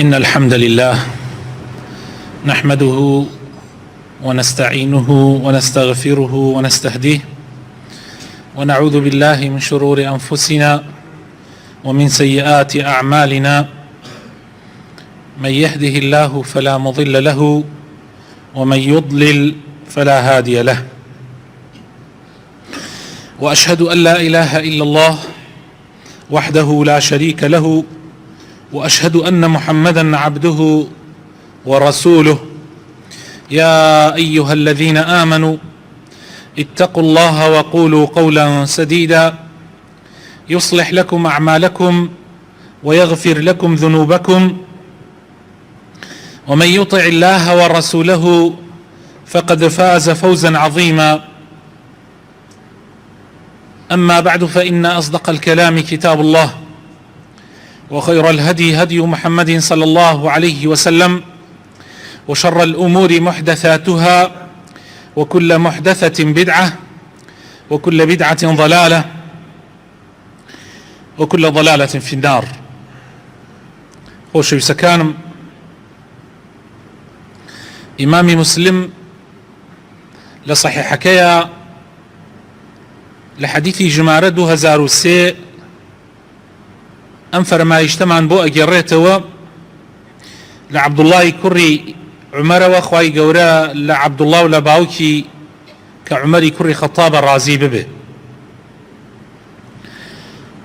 إن الحمد لله نحمده ونستعينه ونستغفره ونستهديه ونعوذ بالله من شرور أنفسنا ومن سيئات أعمالنا. من يهده الله فلا مضل له ومن يضلل فلا هادي له. وأشهد أن لا إله إلا الله وحده لا شريك له، وأشهد أن محمدا عبده ورسوله. يا أيها الذين آمنوا اتقوا الله وقولوا قولا سديدا يصلح لكم أعمالكم ويغفر لكم ذنوبكم، ومن يطع الله ورسوله فقد فاز فوزا عظيما. أما بعد، فإن أصدق الكلام كتاب الله، وخير الهدي هدي محمد صلى الله عليه وسلم، وشر الأمور محدثاتها، وكل محدثة بدعة، وكل بدعة ضلالة، وكل ضلالة في النار. خۆشەویستەکانم، ئیمامی مسلم لە صحیحەکەیە لە حەدیثی ژمارە 2003 ئەم فەرمایشتەمان بۆ ئەگەڕێتەوە لە عەبدوڵڵای کوڕی عومەرەوە، خوای گەورە لە عەبدوڵڵا و لە باوکی کە عومەری کوڕی خەتابە ڕازی ببێ.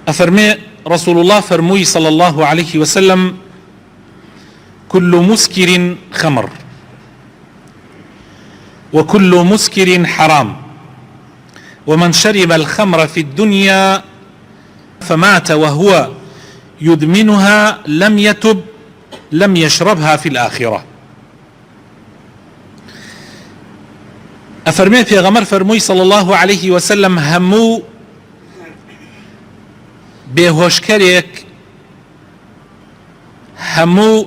ئەفەرمێ رسول الله فەرمووی صلى الله عليه وسلم: كل مسكر خمر وكل مسكر حرام، ومن شرب الخمر في الدنيا فمات وهو يدمنها لم يتب لم يشربها في الآخرة. أفرمي پێغەمبەر فەرمووی صلى الله عليه وسلم: هەموو بێهۆشکەرێک، هەموو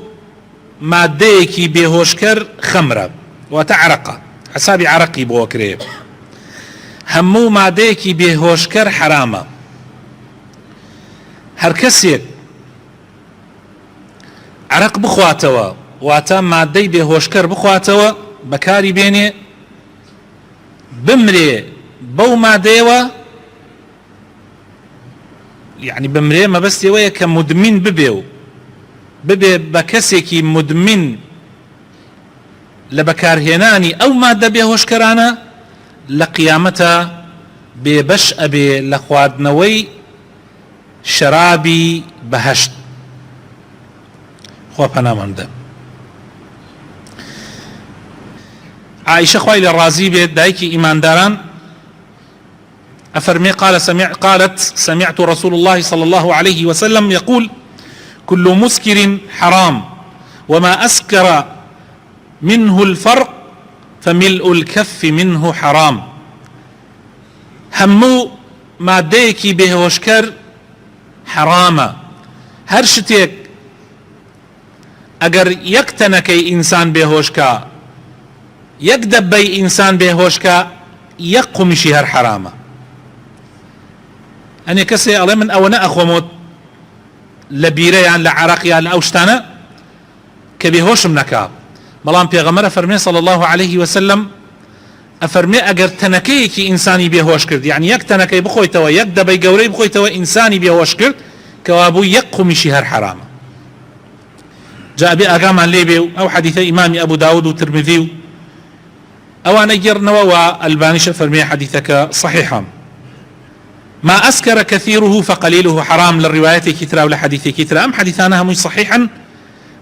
مادەیەکی بێهۆشکەر خەمرە، واتە عەرەقە، حسابی عەرەقی بۆ کرێ. هەموو مادەیەکی بێهۆشکەر حرامە. هەر کەسێک عەرەق بخواتەوە، واتە مادەی بێهۆشکەر بخواتەوە، بەکاری بێنێ، بمرێ بەو مادەیەوە، یعنی بمرێ مەبەستیەوەیە کە مدمین ببێ و ببێ بە کەسێکی مدمین لە بەکارهێنانی ئەو مادە بێهۆشکەرانە، لە قیامەتە بێبەش ئەبێ لە خواردنەوەی شەرابی بەهەشت. خوا پەنامان بدە. عائشە خوای لێ ڕازی بێت، دایکی ئیمانداران، أفرمي قالت: سمعت رسول الله صلى الله عليه وسلم يقول: كل مسكر حرام، وما أسكر منه الفرق فملء الكف منه حرام. هەموو مادەیەکی بێهۆشکەر حرامە. هەر شتێک ئەگەر یەک تەنەکەی ئینسان بێهۆشکە، یەک دەبەی ئینسان بێهۆشکە، یەک قومیشی هەر حرامە. ئەنێ کەسێ ئەڵێ من ئەوە نەئەخۆمەوە لە بیرەیان لە عەرەقیان لە ئەو شتانە کە بێهۆشم نەکا. بەڵام پێغەمبەر فەرمێ صلى الله عليه وسلم، ئەفەرمێ ئەگەر تەنەکەیەکی ئینسانی بێهۆش کرد، یعنی یەک تەنەکەی بخۆیتەوە، یەک دەبەی گەورەی بخۆیتەوە، ئینسانی بێهۆش کرد، کەوا بوو یەک قومیشی هەر حرامە. جا بێ ئاگامان لێ بێ و ئەو حەدیثە ئیمامی ئەبوو داود و ترمذی و ئەوانە گێڕنەوە، و ئەلبانیشە فەرمێ حەدیثەکە صحیحە. ما أسكر كثيره فقليله حرام، للرواية ترى ولا حديث ترى. أم حديثانا هم صحيحا،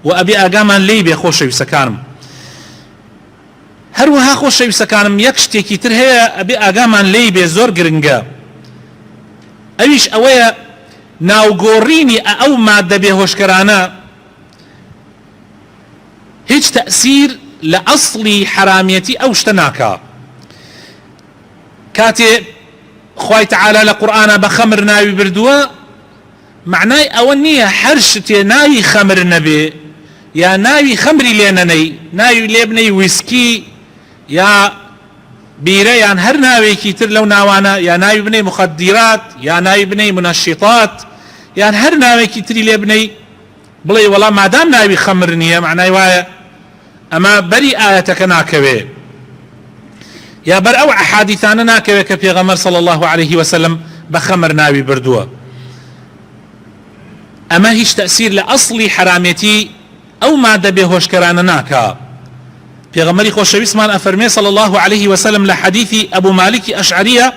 وأبي أقاما لي بخوشەویستەکانم، هەروەها خۆشەویستەکانم، یەک شتێکی تر هەیە ئەبێ ئاگامان لێی بێ، زۆر گرنگە. ئەویش ئەوەیە ناوگۆڕینی ئەو مادە بێهۆشکەرانە هیچ تەئسیر لە ئەسڵی حرامەتی ئەو شتە ناکا. کاتێ خوای تعالی لە قورئانە بە خەمر ناوی بردووە، معنای ئەوە نییە هەر شتێ ناوی خەمر نەبێ، یا ناوی خەمری لێ نەنەی، ناوی لێ بنەی ویسکی یا بیرە، یان هەر ناوێکی تر لەو ناوانە، یا ناوی بنەی مخدرات، یا ناوی بنەی منەشیطات، یان هەر ناوێکی تری لێ بنەی، بڵێ وەڵام مادام ناوی خەمر نییە معنای وایە ئەمە بەری ئاەتەکە ناکەوێ یا بەر ئەو ئەحادیثانە ناکەوێت کە پێغەمبەر صلی الله عليه وسلم بە خەمر ناوی بردووە. ئەمە هیچ تەسیر لە ئەسڵی حرامێتی ئەو مادە بێهۆشکەرانە ناکا. پێغەمبەری خۆشەویستمان ئەفەرمێ صلی الله عليه وسلم لە حەدیثی ئەبوو مالکی ئەشعریە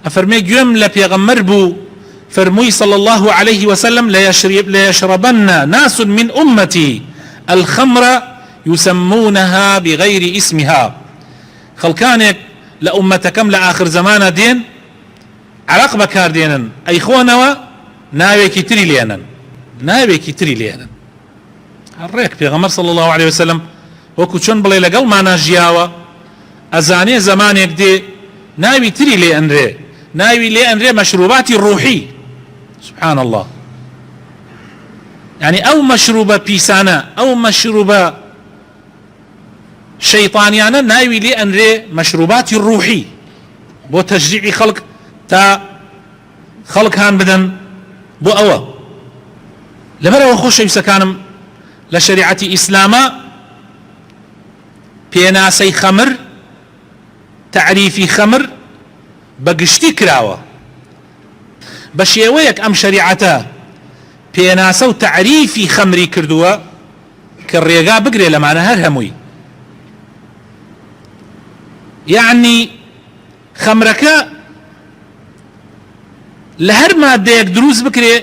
ئەفەرمێ گوێم لە پێغەمبەر بوو فرموي صلى الله عليه وسلم ليشربن ناس من أمتي الخمر يسمونها بغير اسمها. خلقانك لأمتكم لآخر زمان دين عرق بكار دينا أي خونوا ناويكي تري لينا ناويكي تري لينا الريك بيغمر صلى الله عليه وسلم وكو چون بلي لقل ما ناجياوا أزاني زمانك دي ناوي تري لين ري ناوي لين ري مشروباتي الروحي. سبحان الله. يعني أو مشروبة بيسانة أو مشروبة شيطانيانة ناوي لين ري مشروباتي الروحي بو تشجيع خلق تا خلق هان بدن بو أوا لبرا وخوش يسكانم لشريعة إسلاما بيناسي خمر تعريفي خمر بقشتي كراوة بشيويك أم شريعته بيناسو تعريفي خمري كردوا كالريقا بقري لما نهر هموي. يعني خمرك لهر مادة دروز بكري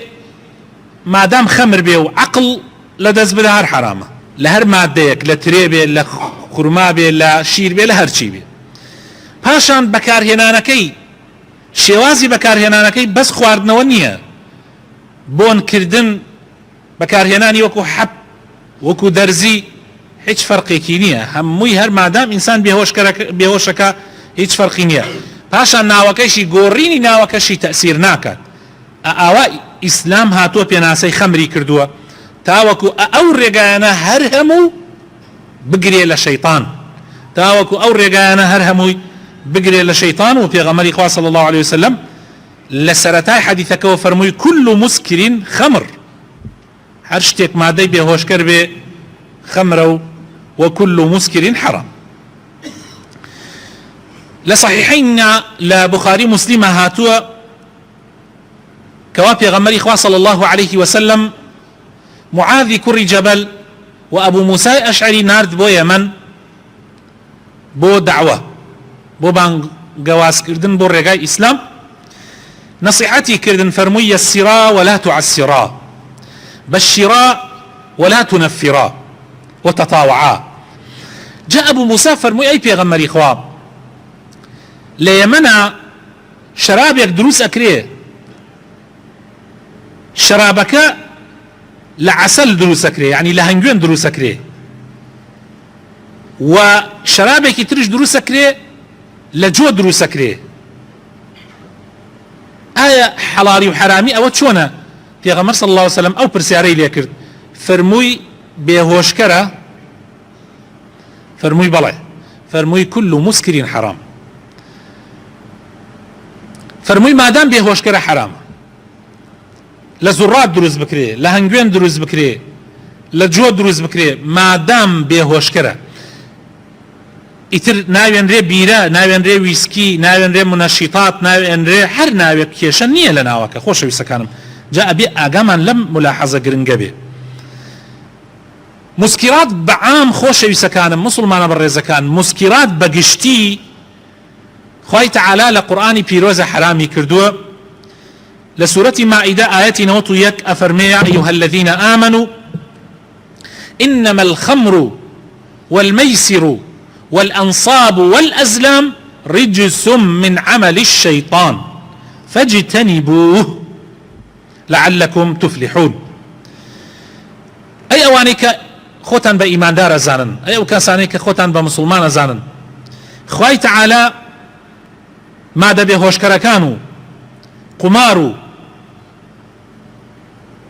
ما دام خمر بيو عقل لدز بدهار حرامه لهر مادة لتري بي لخرما بي لشير بي لهر چي بي پاشان بەکارهێنانەکەی شێوازی بەکارهێنانەکەی بەس خواردنەوە نییە بۆن کردن بەکارهێنانی وەکو حەب وەکو دەرزی هیچ فەرقێکی نییە هەمووی هەر مادام ئینسان بێهۆشەکە هیچ فەرقی نییە. پاشان ناوەکەیشی گۆڕینی ناوەکەشی تەسیر ناکات. ئاوا ئیسلام هاتووە پێناسەی خەمری کردووە تاوەکو ئەو ڕێگایانە هەر هەموو بگرێ لە شەیطان تاوەکو ئەو ڕێگایانە هەر هەمووی بگرێ لە شەیطان و پێغەمبەری خوا صلی الله عليه وسلم لە سەرەتای حەدیثەکەەوە فەرمووی كل مسكر خمر هەر شتێک مادەی بێهۆشکەر بێ خەمرە و كل مسكر حرام. لە صحیحین لە بخاری مسلمە هاتووە کەوا پێغەمبەری خوا صلی الله عليه وسلم معاذی کوڕی جەبەل و ئەبوو موسای ئەشعری نارد بۆ یەمەن بۆ دعوە بۆ بانگەوازکردن بۆ ڕێگای ئیسلام نصيحتي كردن فرمي يسرا ولا تعسرا بشرا ولا تنفرا وتطاوعا. جاء أبو موسى فرمي أي بيغمر إخواب ليمنع شرابك دروس أكريه شرابك لعسل دروس أكريه يعني لهنجون دروس أكريه وشرابك يترش دروس أكريه لجو دروس أكريه. آية حلالي وحرامي أو تشونا پێغەمبەر صلى الله عليه وسلم أو پرسیارەی لێ کرد فەرمووی بێهۆشکەرە فەرمووی بەڵێ فەرمووی كل مسكر حرام فەرمووی مادام بێهۆشکەرە حرامە لە زوڕات دروست بکرێ لە هەنگوێن دروست بکرێ لە جۆ دروست بکرێ مادام بێهۆشکەرە ئیتر ناوێنرێ بیرە ناوێنرێ ویسکی ناوێنرێ منەشیطات ناوێنرێ هەر ناوێک کێشە نییە لە ناوەکە. خۆشەویستەکانم جا ئەبێ ئاگامان لەم ملاحەزە گرنگە بێ. مسکرات بەعام خۆشەویستەکانم مسلمانە بەڕێزەکان مسکرات بەگشتی خوای تەعالا لە قورئانی پیرۆزە حرامی کردووە لە سورەتی مائیدە ئاەتی 91 ئەفەرمێ یا ئەیها الذین آمنوا إنما الخمر والميسر والأنصاب والأزلام رجس من عمل الشيطان فاجتنبوه لعلكم تفلحون. أي أوانيك خوتان بإيمان دار زانن أي أو كاسانيك خوتان بمسلمان زانن خواي تعالى ما دبي هوشكركانو قمارو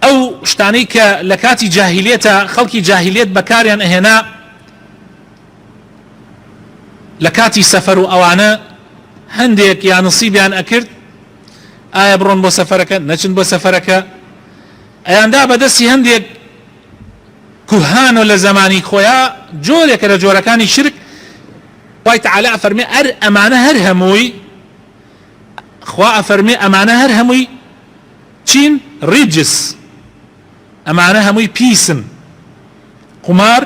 أو شتانيك لكاتي جاهلية خلقي جاهلية بكاريان هنا لكاتي سفروا أوانا هنديك يا نصيبيان أكرد آية برون بو سفرك نچن بو سفرك أيان دا بدسي هنديك کوهانۆ لە زمانی خۆیان جۆرێکە لە جۆرەکانی شرک خوای تعالی ئەفەرمێ ئەمانە هەر هەمووی خوا ئەفەرمێ ئەمانە هەر هەمووی چین ڕیجس ئەمانە هەمووی پیسن قمار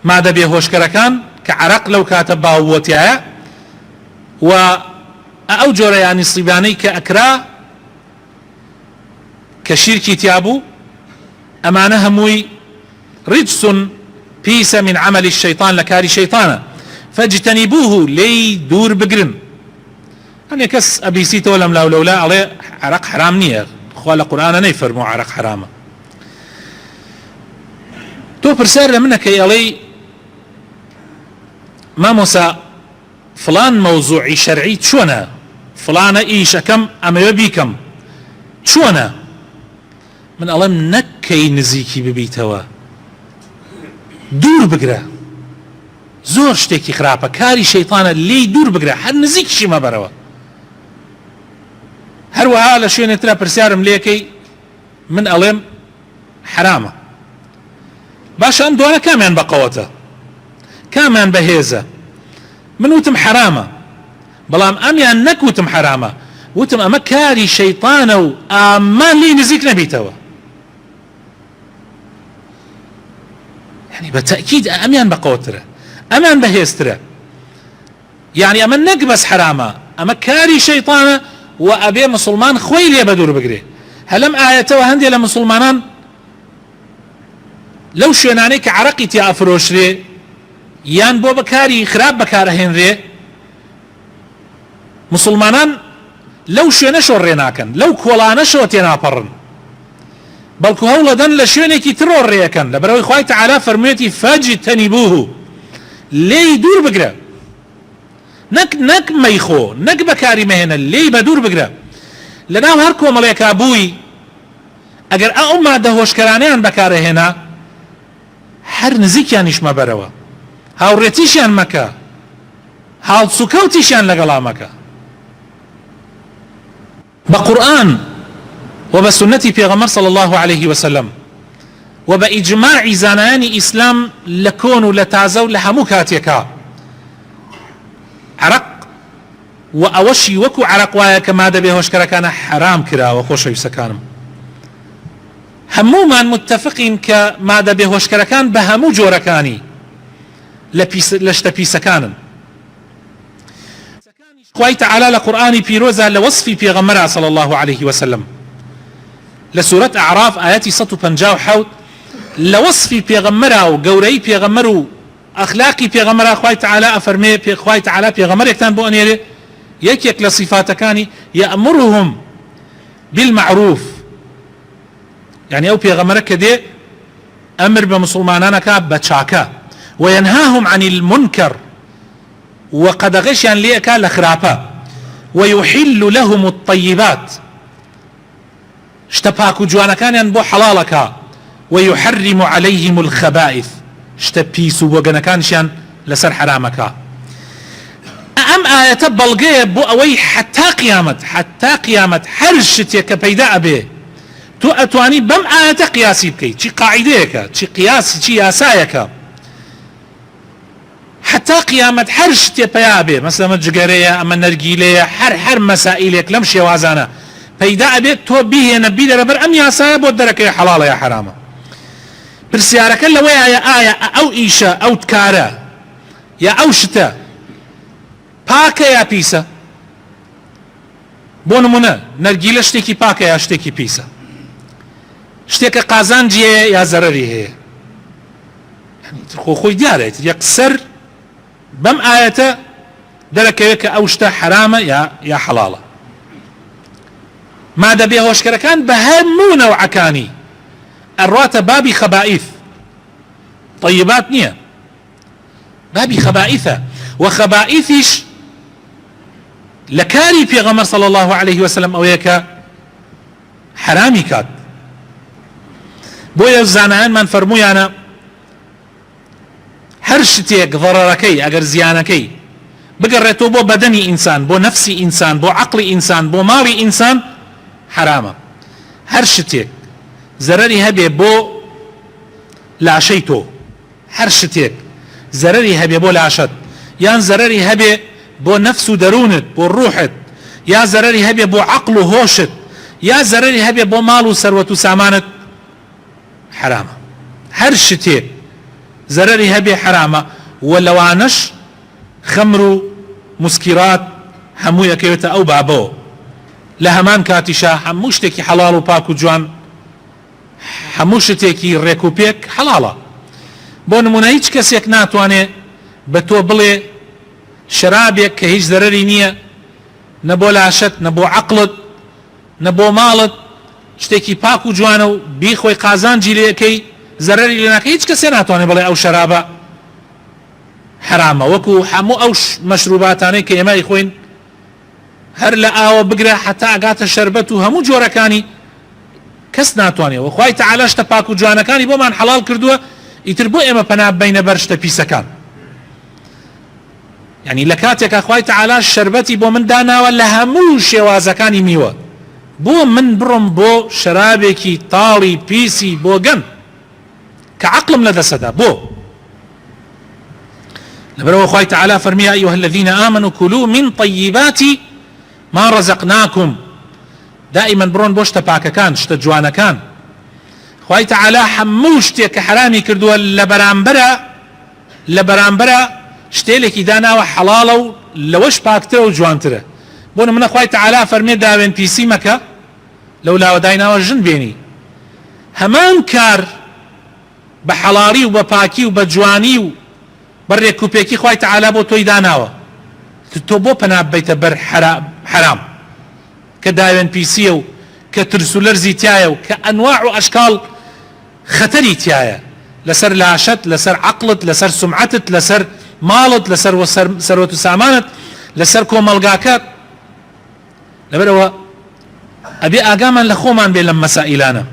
مادە بێهۆشکەرەکان کە عەرەق لەو کاتە باووەتیایە و ئەو جۆرەیانی سیبانەی کە ئەکرا کە شیرکی تیابوو ئەمانە هەمووی ڕیجسن پیسە من عملی الشەیطان لە کاری شەیطانە فاجتنبوه لێی دوور بگرن. هەنێ کەس ئەبیسیتەوە لەم لاو لەولا ئەڵێ عەرەق حرام نییە، خوا لە قورئانە نەیفەرمووە عەرەق حرامە. تۆ پرسیار لە منەکەی ئەڵێی مامۆسا فلان مەوزوعی شەرعی چۆنە، فلانە ئیشەکەم ئەمەوێ بیکەم چۆنە؟ من ئەڵێم نەکەی نزیکی ببیتەوە، دوور بگرە، زۆر شتێکی خراپە، کاری شەیطانە، لێی دوور بگرە، هەر نزیکیشی مەبەرەوە. هەروەها لە شوێنێترا پرسیارم لێکەی من ئەڵێم حرامە. باشە ئەم دوانە کامیان بەقەوەتە، کامیان بەهێزە؟ من وتم حرامە، بەڵام ئەمیان نەکوتم حرامە، وتم ئەمە کاری شەیطانە و ئامان لێی نزیک نەبیتەوە. يعني بتأكيد أميان بقوتره أمان بهيستره، يعني أمان نقبس حرامة، أما كاري شيطانة وأبي مسلمان خويل يبدور بقري. هلم آيته وهندي لمسلمانان لو شوينانيك عرقي تي أفروش ري يان بو بكاري خراب بكارهين ري مسلمانان لو شوينشو ريناكن لو كولانشو تينابرن بەڵکو هەوڵەدەن لە شوێنێکی ترۆ ڕێەکەن لە بەرەوەی خوای تەعالا فەرموویەتی فاجتەنیبوه لێی دوور بگرە، نەک مەیخۆ نەک بەکاری مەهێنە، لێی بە دوور بگرە. لەناو هەر کۆمەڵێکا بووی ئەگەر ئەو مادە هۆشکەرانەیان بەکارەهێنا هەر نزیکیانیش مەبەرەوە، هاوڕێتیشیان مەکە، هاڵسوکەوتیشیان لەگەڵا مەکە. بە قورئان وبسنتي پیغمبر صلى الله عليه وسلم وبإجماع زانایانی ئیسلام لكون لتازو لهمو كاتيكا عرق وأوشي وكو عرق وايا كما دبي هوشكرا كان حرام كرا وخوشي سكانم همو من متفقين كما دبي هوشكرا كان بهمو جوركاني لشتبي سكانن خوي تعالى لقرآني بيروزا لوصفي پیغمبر صلى الله عليه وسلم لسورة أعراف آياتي 157 لوصفي بيغمرها وقوري بيغمرو أخلاقي بيغمرها خوي تعالى أفرمي خوي تعالى بيغمر يكتان بو أنيري يك لصفات كاني يأمرهم بالمعروف، يعني أو بيغمرك دي أمر بمسلمانانك بتشاكا وينهاهم عن المنكر وقد غشيان ليكا لخرابا ويحل لهم الطيبات اشتباكو جوانا كان بو حلالك ويحرم عليهم الخبائث اشتبيسو بوغانا كانشان لسر حرامك. ام آية بلغي بو اوي حتى قيامت حرشتك بيداء به تو اتواني بم آية قياسي بكي چي قاعديك چي قياسي چي ياسايك حتى قيامت حرشتك بيداء به مثلا مجگرية اما نرگيلية حر مسائلك لمشي وازانا پیدا بێت تۆ بهێنە بیدە لەبەر ئەم یاسایە بۆ دەرەکەی حەڵاڵە یا حرامە. پرسیارەکە لەوەیە ئایا ئەو ئیشە ئەو کارە یا ئەو شتە پاکە یا پیسە؟ بۆ نمونە نەرگیلە شتێکی پاکە یا شتێکی پیسە؟ شتێکە قازانجیەیە یا زەرەری هەیە؟ خۆی دیارێت یەکسەر بەم ئایەتە دەرەکەوێت کە ئەو شتە حرامە یا حەڵاڵە. ما دەبێ هۆشکەرەکان بە هەموو نەوعەکانی ئەڕواتە بابی خەبائیث، طیبات نییە، بابی خەبائیثە و خەبائیثیش لە کاری پێغەمبەر صلی الله عليه وسلم ئەوەیە کە حرامی کات. بۆیە زانایانمان فەرموویانە هەر شتێک ضەرەرەکەی ئەگەر زیانەکەی بگەڕێتەوە بۆ بەدەنی ئینسان، بۆ نەفسی ئینسان، بۆ عەقڵی ئینسان، بۆ ماڵی ئینسان حرامە. هەر شتێک زەرەری هەبێ بۆ لاشەی تۆ هەر شتێک زەرەری هەبێ بۆ لاشەت یان زەرەری هەبێ بۆ نەفس و دەروونت بۆ ڕوحت یا زەرەری هەبێ بۆ عەقڵ و هۆشت یا زەرەری هەبێ بۆ ماڵ و سەروەت و سامانت حرامە هەر شتێک زەرەری هەبێ حرامە و لەوانەش خەمر و مسکرات هەموو یەکەوێتە ئەو بابەوە لە هەمان کاتیشا هەموو شتێکی حەڵاڵ و پاک و جوان هەموو شتێکی ڕێک و پێک حەڵاڵە بۆ نمونە هیچ کەسێک ناتوانێت بە تۆ بڵێ شەرابێک کە هیچ زەرەری نییە نە بۆ لاشت نە بۆ عەقڵت نە بۆ ماڵت شتێکی پاک و جوانە و بیخۆی قازانجی لێەکەی زەرەری لێ ناکەی هیچ کەسێ ناتوانێت بڵێ ئەو شەرابە حرامە وەکو هەموو ئەو مەشروباتانەی کە ئێمە خۆین هەر لە ئاوە بگرە حتا ئەگاتە شەربەت و هەموو جۆرەکانی کەس ناتوانێت و خوای تەعالا شتە پاک و جوانەکانی بۆمان حەڵاڵ کردووە ئیتر بۆ ئێمە پەنا ببەینە بەر شتە پیسەکان یعنی لە کاتێکە خوای تەعالا شەربەتی بۆ من داناوە لە هەموو شێوازەکانی میوە بۆ من بڕۆم بۆ شەرابێکی تاڵی پیسی بۆ گەن کە عەقڵم لەدەسەدا بۆ لەبەرەوە خوای تەعالا فەرمی یا ئەیها الذین آمنوا كلوا من طیبات ما رزقناكم دائما بڕۆن بۆ شتە پاکەکان شتە جوانەکان خوای تەعالا هەموو شتێک کە حرامی کردووە لە بەرامبەرە شتێلێکی داناوە حەڵاڵە و لەوەش پاکترە و جوانترە بۆ نمونە خوای تەعالا فەرمێ داوێن پیسی مەکە لەو لاوە دایناوە ژن بێنی هەمان کار بە حەڵاڵی و بە پاکی و بە جوانی و بە ڕێکوپێکی خوای تەعالا بۆ تۆی داناوە تۆ بۆ پەنا ببەیتە بەر حرام کە داوێن پیسیە و کە ترس و لەرزی تایە و کە ئەنواع و ئەشکاڵ خەتەری تایە لەسەر لاشت لەسەر عەقڵت لەسەر سومعەتت لەسەر ماڵت لەسەر سەروەت و سامانت لەسەر کۆمەڵگاکەت لەبەرەوە ئەبێ ئاگامان لە خۆمان بێ لەم مەسائلانە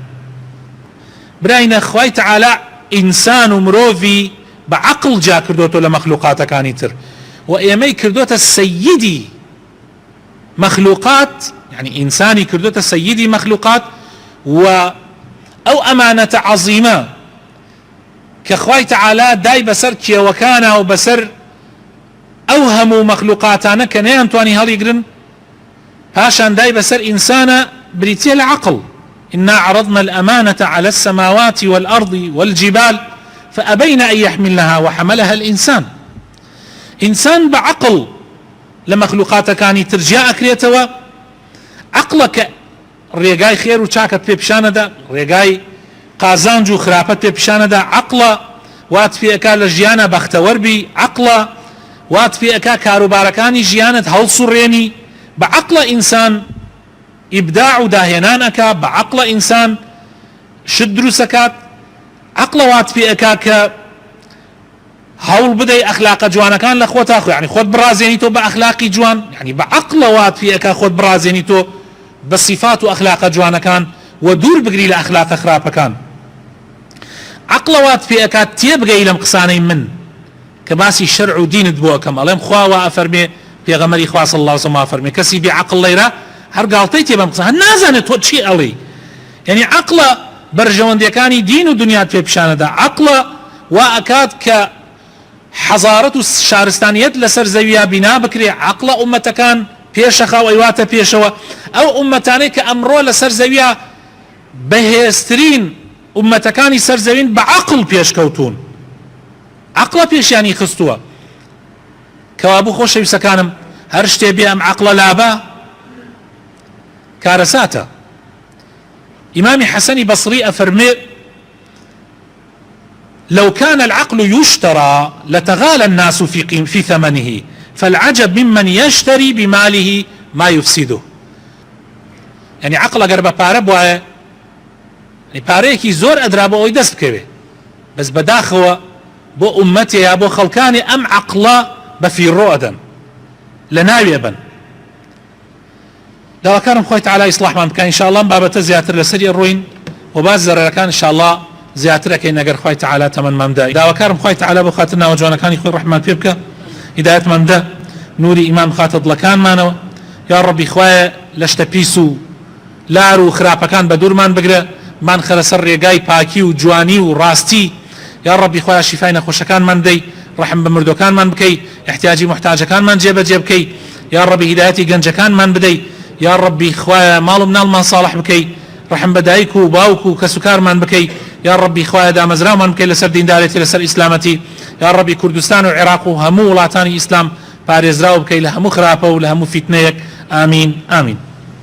براینە خوای تەعالا ئینسان و مرۆڤی بە عەقڵ جا کردوتۆ لە مەخلوقاتەکانی تر و ئێمەی کردوتە سەییدی مەخلوقات يعني ئینسانی کردوتە سەییدی مەخلوقات و ئەو ئەمانەتە عەزیمە کە خوای تەعالا دای بەسەر کێوەکانە و بەسەر ئەو هەموو مەخلوقاتانە کە نەیانتوانی هەڵیگرن پاشان دای بەسەر ئینسانە بریتیە لە عەقڵ إنا عرضنا الأمانة على السماوات والأرض والجبال فأبين أن يحملنها وحملها الإنسان إنسان بعقل لمخلوقات كاني ترجع أكريتوا عقلك ريقاي خير وشاكت في بشاندا ريقاي قازانجو خرافت في بشاندا عقل وات في أكا لجيانا بختوربي عقل وات في أكا كاروباركاني جيانة هالصريني بعقل إنسان إبداع داهنانك بعقل إنسان شدرو سكات عقل وات في أكاك هول بدأي أخلاق جوانا كان لأخوة أخو يعني خود برازينيتو بأخلاقي جوان يعني بعقل وات في أكا خود برازينيتو بصفات وأخلاق جوانا كان ودور بقري لأخلاق خرابة كان عقل وات في أكا تيبقى إلى مقصاني من كباسي شرع ودين دبوكم أليم خوا أفرمي في غمري خوا صلى الله عليه وسلم أفرمي كسي بعقل ليرا هر قالتي تيبقى مقصاني نازانت هو شيء ألي يعني عقل برجونديكاني دين ودنيا في بشاندا عقل وأكاد ك حضارة الشارستانيات لسر زويا بنا بكري عقل أمتكان بيشخا ويواتا بيشوا أو أمتاني كأمرو لسر زويا بهسترين أمتكاني سر زوين بعقل بيشكوتون عقل بيش يعني خستوا كوابو خوش يسكانم هرشتي بيام عقل لابا كارساتا إمام حسن بصري أفرمي لو كان العقل يشترى لتغالى الناس في ثمنه فالعجب ممن يشتري بماله ما يفسده يعني عقل قرب بارب وعي يعني باريكي زور أدرابه ويدست بكبه بس بداخوة بو أمتي يا بو خلقاني أم عقل بفي رؤدا لناوي أبن لو كان خوي تعالى إصلاح ما كان إن شاء الله بابا زياتر لسري الروين وبازر كان إن شاء الله زياتر كي نقر خوي تعالى تمن ممدا لو كان خوي تعالى بخاطرنا وجوانا كان يخوي الرحمن فيبك هداية ممدا نوري إمام خاطر لكان مانو يا ربي خوي لشت بيسو لارو خرابة كان بدور مان بقرأ مان خەرە سەر ڕێگای پاکی و جوانی و ڕاستی یا ڕەبی خۆیان شیفای نەخۆشەکانمان بدەی ڕەحم بە مردوەکانمان بکەی احتیاجی محتاجەکانمان جێبەجێ بکەی یا ڕەبی هیدایەتی گەنجەکانمان بدەی یا ڕەبی خوایە ماڵ و مناڵمان ساڵح بکەی ڕەحم بە دایک و باوک و کەس و کارمان بکەی یا ڕەبی خوایە دامەزراومان بکەی لەسەر دیندارێتی لەسەر ئیسلامەتی یا ڕەبی کوردستان و عێراق و هەموو وڵاتانی ئیسلام پارێزراو بکەی لە هەموو خراپە و لە هەموو فیتنەیەک ئامین ئامین